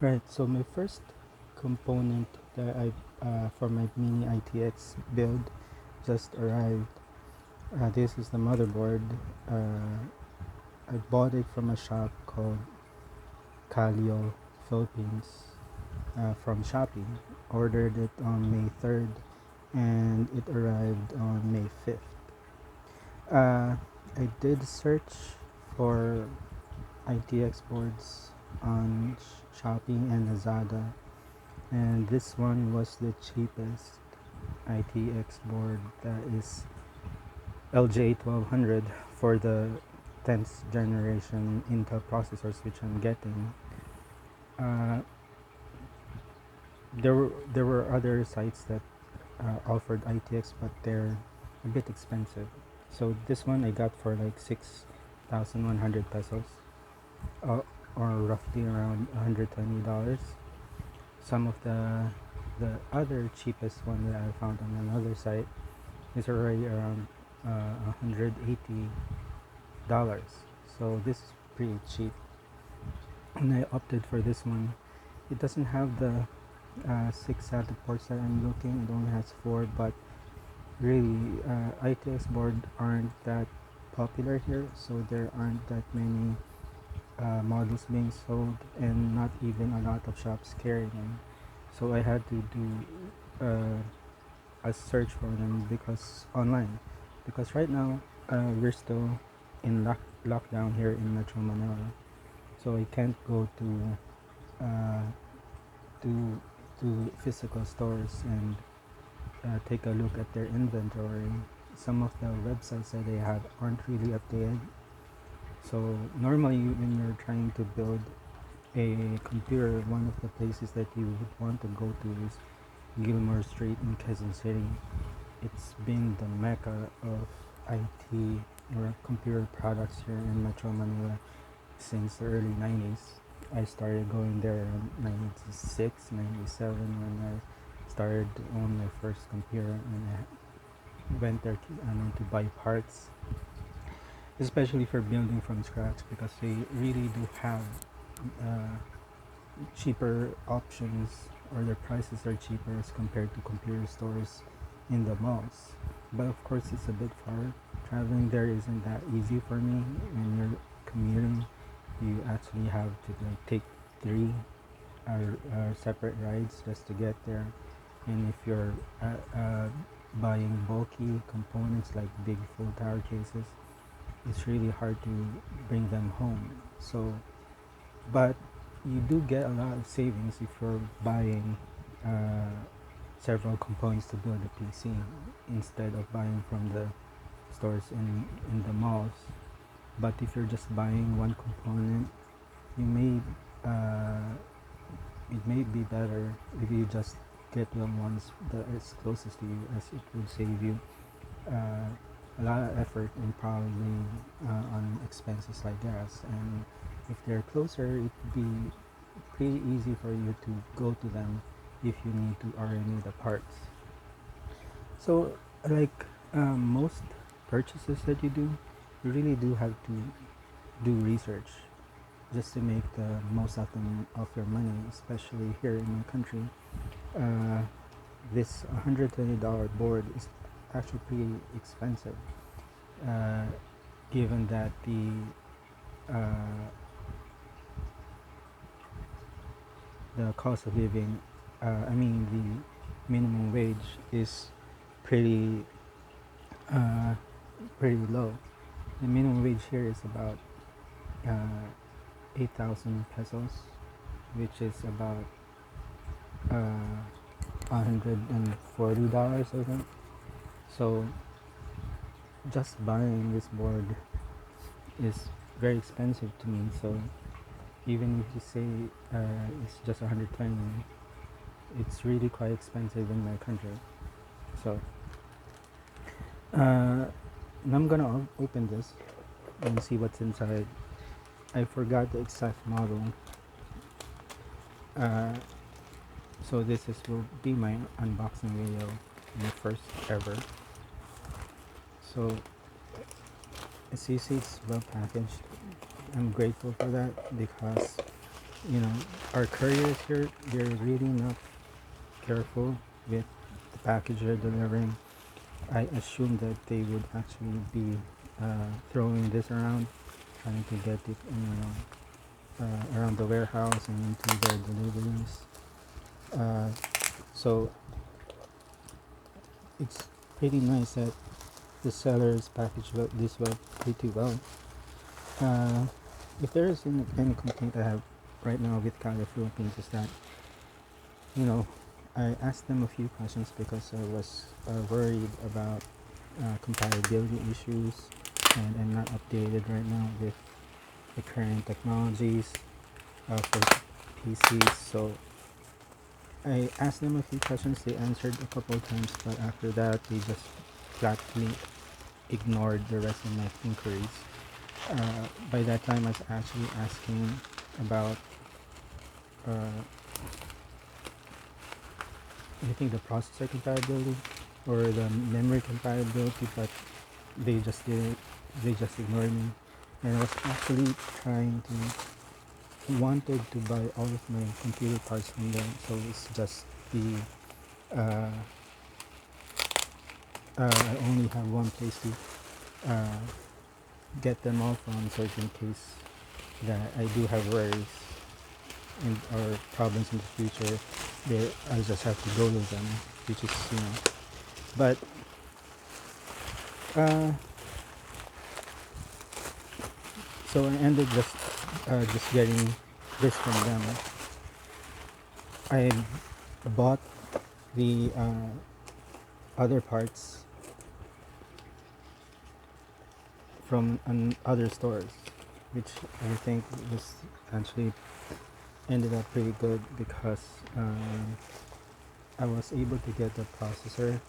Right, so my first component that I for my mini ITX build just arrived. This is the motherboard. Uh, I bought it from a shop called Calio Philippines from Shopee. Ordered it on May 3rd and it arrived on May 5th. I did search for ITX boards on Shopee and Lazada, and this one was the cheapest ITX board, that is LJ 1200 for the 10th generation Intel processors which I'm getting. Uh, there were other sites that offered ITX, but they're a bit expensive. So this one I got for like 6,100 pesos, uh, or roughly around $120. Some of the other cheapest one that I found on another site is already around $180. So this is pretty cheap, and I opted for this one. It doesn't have the 6 SATA ports that I'm looking. It only has 4, but really ITX board aren't that popular here, so there aren't that many models being sold, and not even a lot of shops carrying them. So I had to do a search for them because online, because right now we're still in lockdown here in Metro Manila, so I can't go uh, to to physical stores and take a look at their inventory. Some of the websites that they have aren't really updated. So normally when you're trying to build a computer, one of the places that you would want to go to is Gilmore Street in Quezon City. It's been the mecca of IT or computer products here in Metro Manila since the early 90s. I started going there in 96, 97 when I started to own my first computer, and I went there to buy parts, especially for building from scratch, because they really do have uh, cheaper options, or their prices are cheaper as compared to computer stores in the malls. But of course, it's a bit far. Traveling there isn't that easy for me. When you're commuting, you actually have to like take three separate rides just to get there. And if you're buying bulky components like big full tower cases, it's really hard to bring them home. So, but you do get a lot of savings if you're buying uh, several components to build a PC instead of buying from the stores in the malls. But if you're just buying one component, you may uh, it may be better if you just get the ones that is closest to you, as it would save you uh, a lot of effort and probably on expenses like gas. And if they're closer, it would be pretty easy for you to go to them if you need to already the parts. So, like most purchases that you do, you really do have to do research just to make the most out of your money, especially here in my country. Uh, this $120 board is actually pretty expensive, uh, given that the cost of living, I mean the minimum wage is pretty uh, pretty low. The minimum wage here is about 8,000 pesos, which is about $140, I think. So just buying this board is very expensive to me. So even if you say it's just 120, it's really quite expensive in my country. So now I'm gonna open this and see what's inside. I forgot the exact model, uh, so will be my unboxing video, the first ever. So as you see, it's well packaged. I'm grateful for that because you know, our couriers here, they're really not careful with the package they're delivering. I assume that they would actually be throwing this around, trying to get it, around the warehouse and into their deliveries. So it's pretty nice that the sellers package this well pretty well. If there is any complaint I have right now with Kaya Philippines is that, you know, I asked them a few questions because I was worried about compatibility issues, and I'm not updated right now with the current technologies for PCs. So I asked them a few questions. They answered a couple of times, but after that they just flatly ignored the rest of my inquiries. By that time I was actually asking about I think the processor compatibility or the memory compatibility, but they just ignored me. And I was actually wanted to buy all of my computer parts from them, so it's just the I only have one place to get them all from, so in case that I do have worries or problems in the future, I just have to go to them, which is, but so I ended just getting this from them. I bought the other parts from other stores, which I think was actually ended up pretty good because I was able to get the processor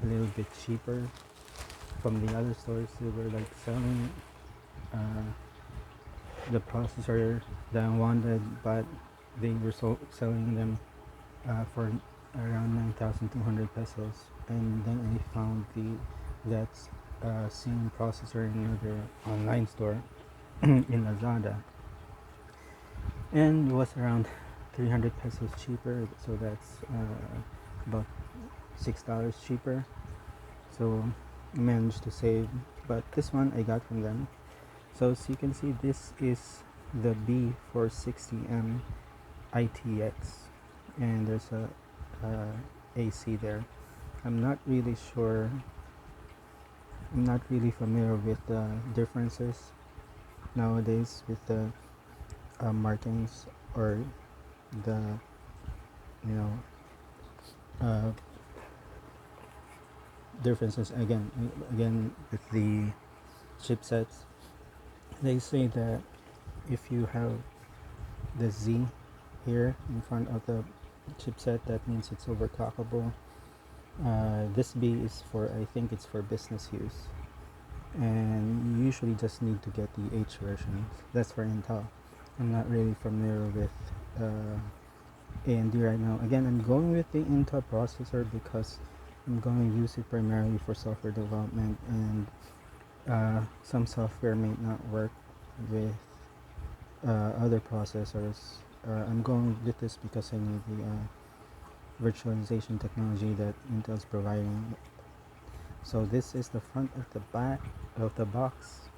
a little bit cheaper from the other stores. They were like selling the processor that I wanted, but they were selling them for around 9,200 pesos, and then I found that same processor in another online store in Lazada, and it was around 300 pesos cheaper, so that's about $6 cheaper. So I managed to save, but this one I got from them. So as you can see, this is the b460m-itx, and there's a AC there. I'm not really familiar with the differences nowadays with the markings or the differences again with the chipsets. They say that if you have the Z here in front of the chipset, that means it's overclockable. This B is I think it's for business use, and you usually just need to get the H version. That's for Intel. I'm not really familiar with AMD right now. Again, I'm going with the Intel processor because I'm going to use it primarily for software development, and some software may not work with other processors. I'm going with this because I need the virtualization technology that Intel's providing. So this is the front of the back of the box.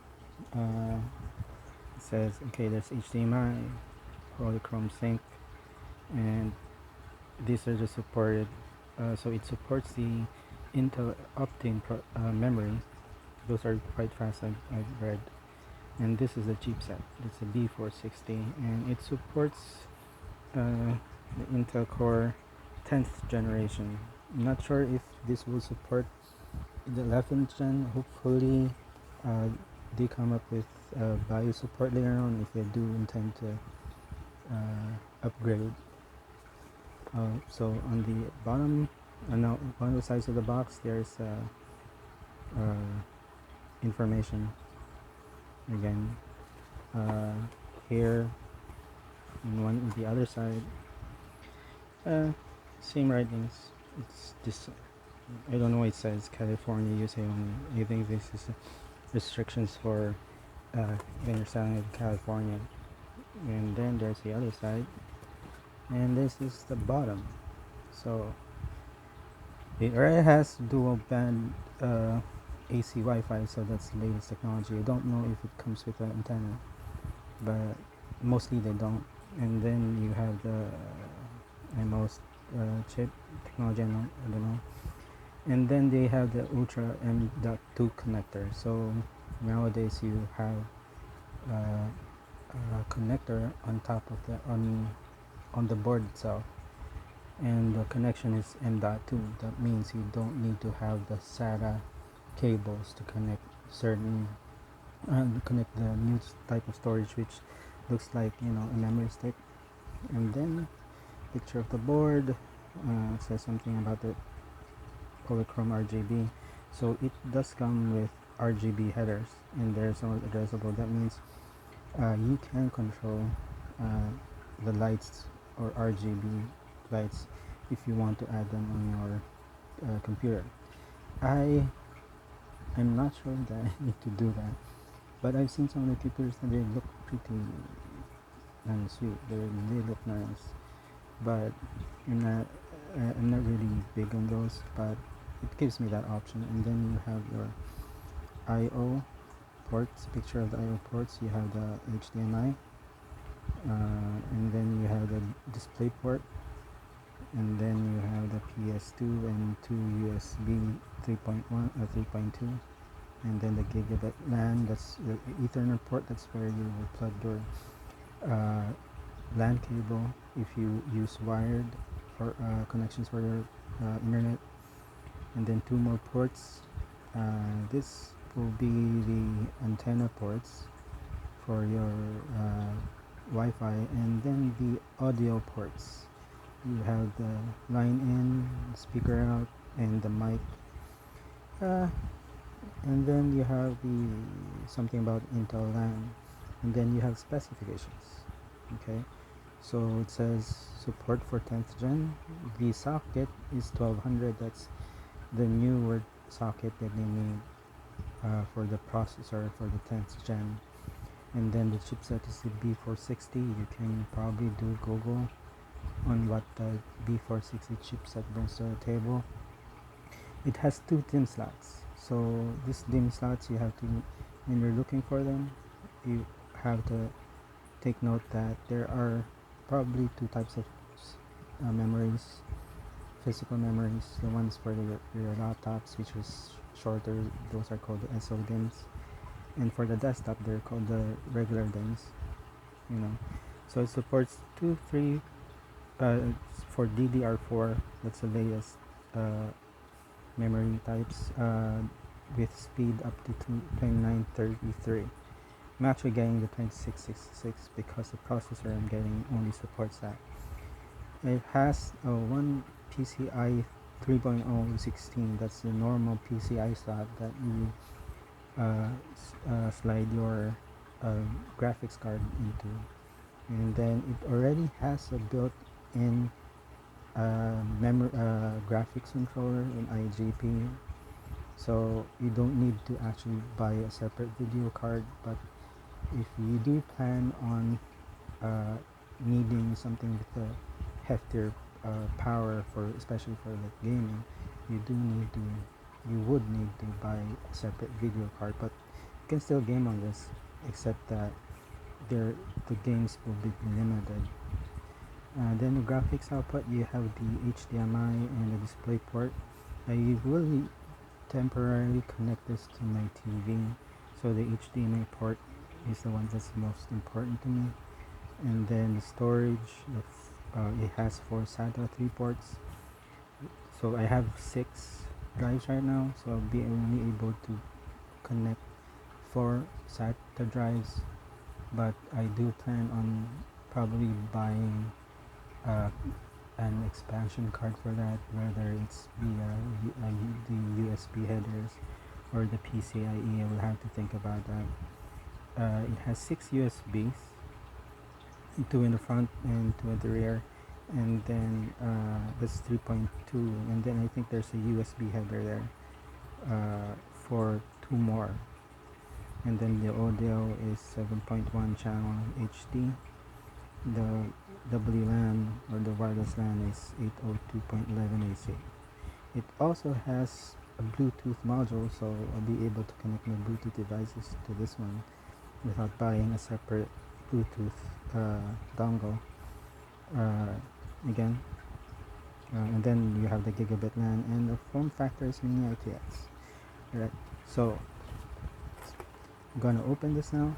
It says, okay, there's HDMI, polychrome sync, and these are just supported. So it supports the Intel Optane memory. Those are quite fast, I've read. And this is the chipset. It's a b460, and it supports the Intel Core 10th generation. I'm not sure if this will support the 11th gen. Hopefully they come up with BIOS support later on if they do intend to upgrade. So on the bottom, no, one of the sides of the box, there's information again here, and one on the other side, same writings. It's just, I don't know why it says California, USA only. I think this is restrictions for when you're selling in California. and then there's the other side, and this is the bottom. So it already has dual band AC Wi-Fi, so that's the latest technology. I don't know if it comes with an antenna, but mostly they don't. And then you have the MOS chip technology, I don't know. And then they have the Ultra M.2 connector. So nowadays you have a connector on top of the on the board itself, and the connection is M.2. That means you don't need to have the SATA cables to connect certain connect the new type of storage, which looks like, you know, a memory stick. And then picture of the board says something about the polychrome RGB. So it does come with RGB headers, and there's some addressable. That means you can control the lights or RGB lights if you want to add them on your computer. I'm not sure that I need to do that, but I've seen some of the computers and they look pretty sweet. They look nice, but I'm not really big on those. But it gives me that option. And then you have your I/O ports. Picture of the I/O ports. You have the HDMI, and then you have the display port, and then you have the PS2 and two USB 3.1 or 3.2, and then the gigabit LAN. That's the Ethernet port. That's where you will plug your LAN cable if you use wired for connections for your internet. And then two more ports. This will be the antenna ports for your Wi-Fi, and then the audio ports. You have the line in, speaker out, and the mic. And then you have the something about Intel LAN, and then you have specifications. Okay, so it says support for 10th gen. The socket is 1200. That's the newer socket that they made for the processor for the 10th gen. And then the chipset is the b460. You can probably do Google on what the b460 chipset brings to the table. It has two DIMM slots. So these DIMM slots, you have to, when you're looking for them, you have to take note that there are probably two types of memories. Physical memories, the ones for your laptops, which is shorter, those are called the SO DIMMs. And for the desktop, they're called the regular DIMMs. You know, so it supports 2, 3, for DDR4. That's the latest memory types with speed up to 2933. I'm actually getting the 2666 because the processor I'm getting only supports that. It has one PCI 3.0 16. That's the normal PCI slot that you slide your graphics card into, and then it already has a built-in graphics controller in IGP, so you don't need to actually buy a separate video card. But if you do plan on needing something with a heftier power, for especially for like gaming, you would need to buy a separate video card. But you can still game on this, except that the games will be limited. Then the graphics output, you have the HDMI and the display port. I will temporarily connect this to my TV, so the HDMI port is the one that's most important to me. And then the storage, it has 4 SATA 3 ports. So I have 6 drives right now, so I'll be only able to connect 4 SATA drives, but I do plan on probably buying an expansion card for that, whether it's the USB headers or the PCIe. I will have to think about that. It has 6 USBs, 2 in the front and 2 at the rear, and then that's 3.2, and then I think there's a USB header there for 2 more. And then the audio is 7.1 channel HD, The WLAN or the wireless LAN is 802.11 AC. It also has a Bluetooth module, so I'll be able to connect my Bluetooth devices to this one without buying a separate Bluetooth dongle. Again, and then you have the gigabit LAN, and the form factor is mini ITX. Alright, so I'm gonna open this now.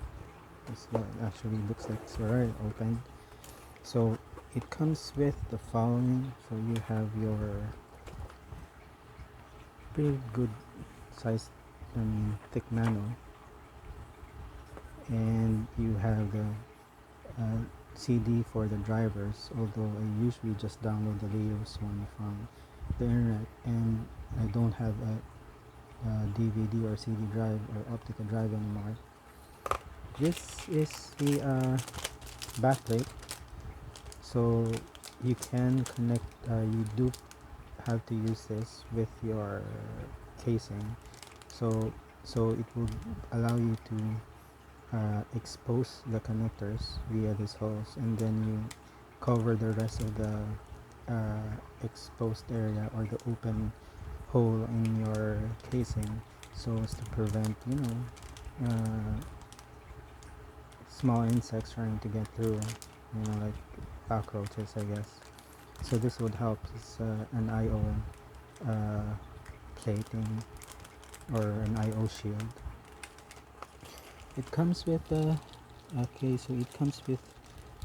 This is what it actually looks like. It's already opened. So it comes with the following. So you have your pretty good sized thick manual, and you have the CD for the drivers, although I usually just download the latest one from the internet, and I don't have a DVD or CD drive or optical drive anymore. This is the backplate, so you can connect, you do have to use this with your casing, so it will allow you to expose the connectors via these holes, and then you cover the rest of the exposed area or the open hole in your casing, so as to prevent, small insects trying to get through, like cockroaches, I guess. So this would help. It's an IO plating or an IO shield. It comes with it comes with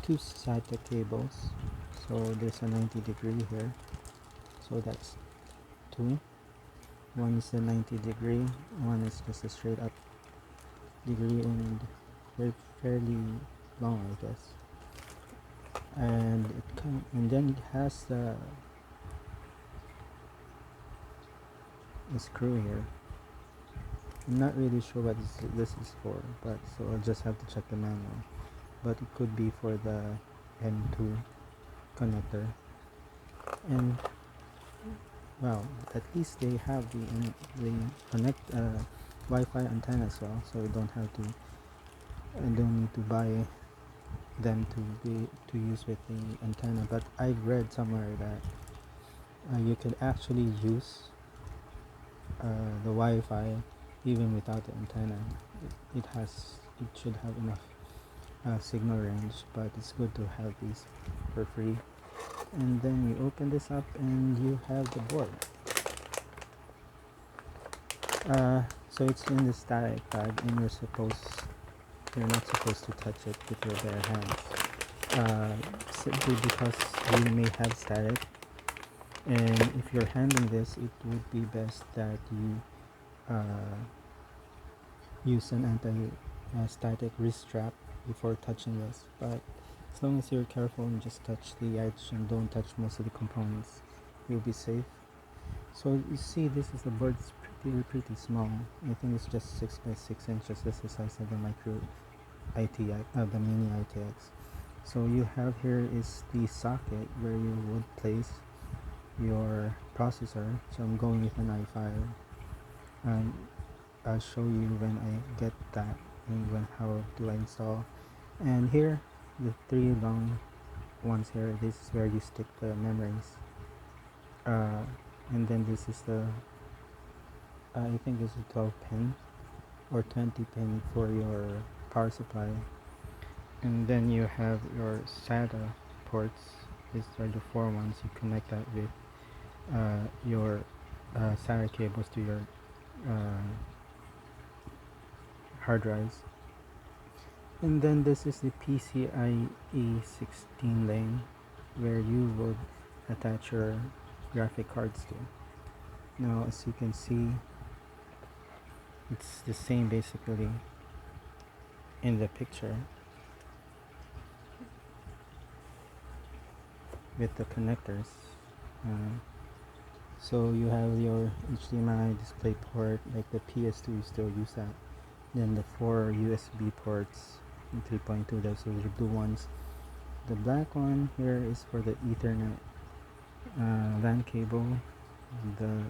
two SATA cables. So there's a 90-degree here. So that's two. One is a 90-degree, one is just a straight up degree, and they're fairly long, I guess. And then it has the screw here. I'm not really sure what this is for, but so I'll just have to check the manual. But it could be for the M2 connector. And well, at least they have the connect Wi-Fi antenna as well, so I don't need to buy them to use with the antenna. But I've read somewhere that you could actually use the Wi-Fi even without the antenna. It should have enough signal range, but it's good to have these for free. And then you open this up and you have the board. So it's in the static bag, and you're not supposed to touch it with your bare hands, simply because you may have static, and if you're handling this, it would be best that you use an anti-static wrist strap before touching this. But as long as you're careful and just touch the edge and don't touch most of the components, you'll be safe. So you see, this is the board. It's pretty small. I think it's just 6 by 6 inches. This is the size of the micro ITX, the mini ITX. So you have here is the socket where you would place your processor. So I'm going with an i5, and I'll show you when I get that and how do I install. And here, the three long ones here, this is where you stick the memories, and then this is the I think this is 12 pin or 20 pin for your power supply. And then you have your SATA ports. These are the four ones. You connect that with your SATA cables to your hard drives. And then this is the PCIe 16 lane where you would attach your graphic cards to. Now, as you can see, it's the same basically in the picture with the connectors. So you have your HDMI display port, like the PS2, you still use that. Then the 4 USB ports, 3.2, those are the blue ones. The black one here is for the Ethernet LAN cable, the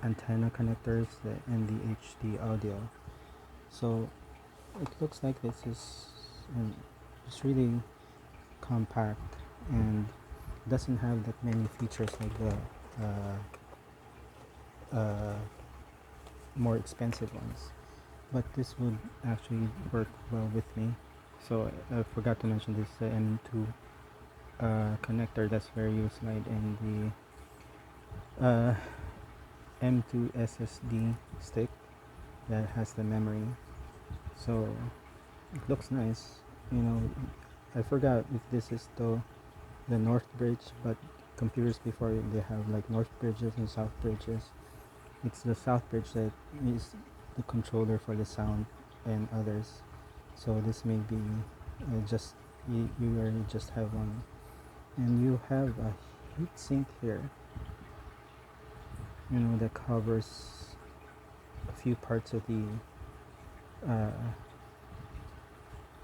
antenna connectors, and the HD audio. So it looks like this is it's really compact and doesn't have that many features like the more expensive ones, but this would actually work well with me. So I forgot to mention this M2 connector that's where you slide in the M2 SSD stick that has the memory. So it looks nice. You know, I forgot if this is the north bridge, but computers before they have like north bridges and south bridges. It's the south bridge that is the controller for the sound and others. So this may be just you already just have one, and you have a heatsink here. You know, that covers a few parts of the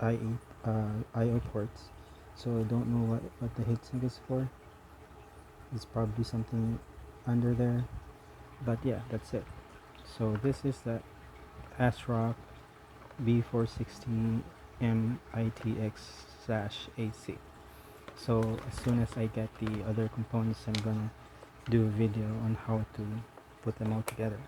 I/O ports. So I don't know what the heatsink is for. It's probably something under there, but yeah, that's it. So this is the asrock b460m-itx/AC. So as soon as I get the other components, I'm gonna do a video on how to put them all together.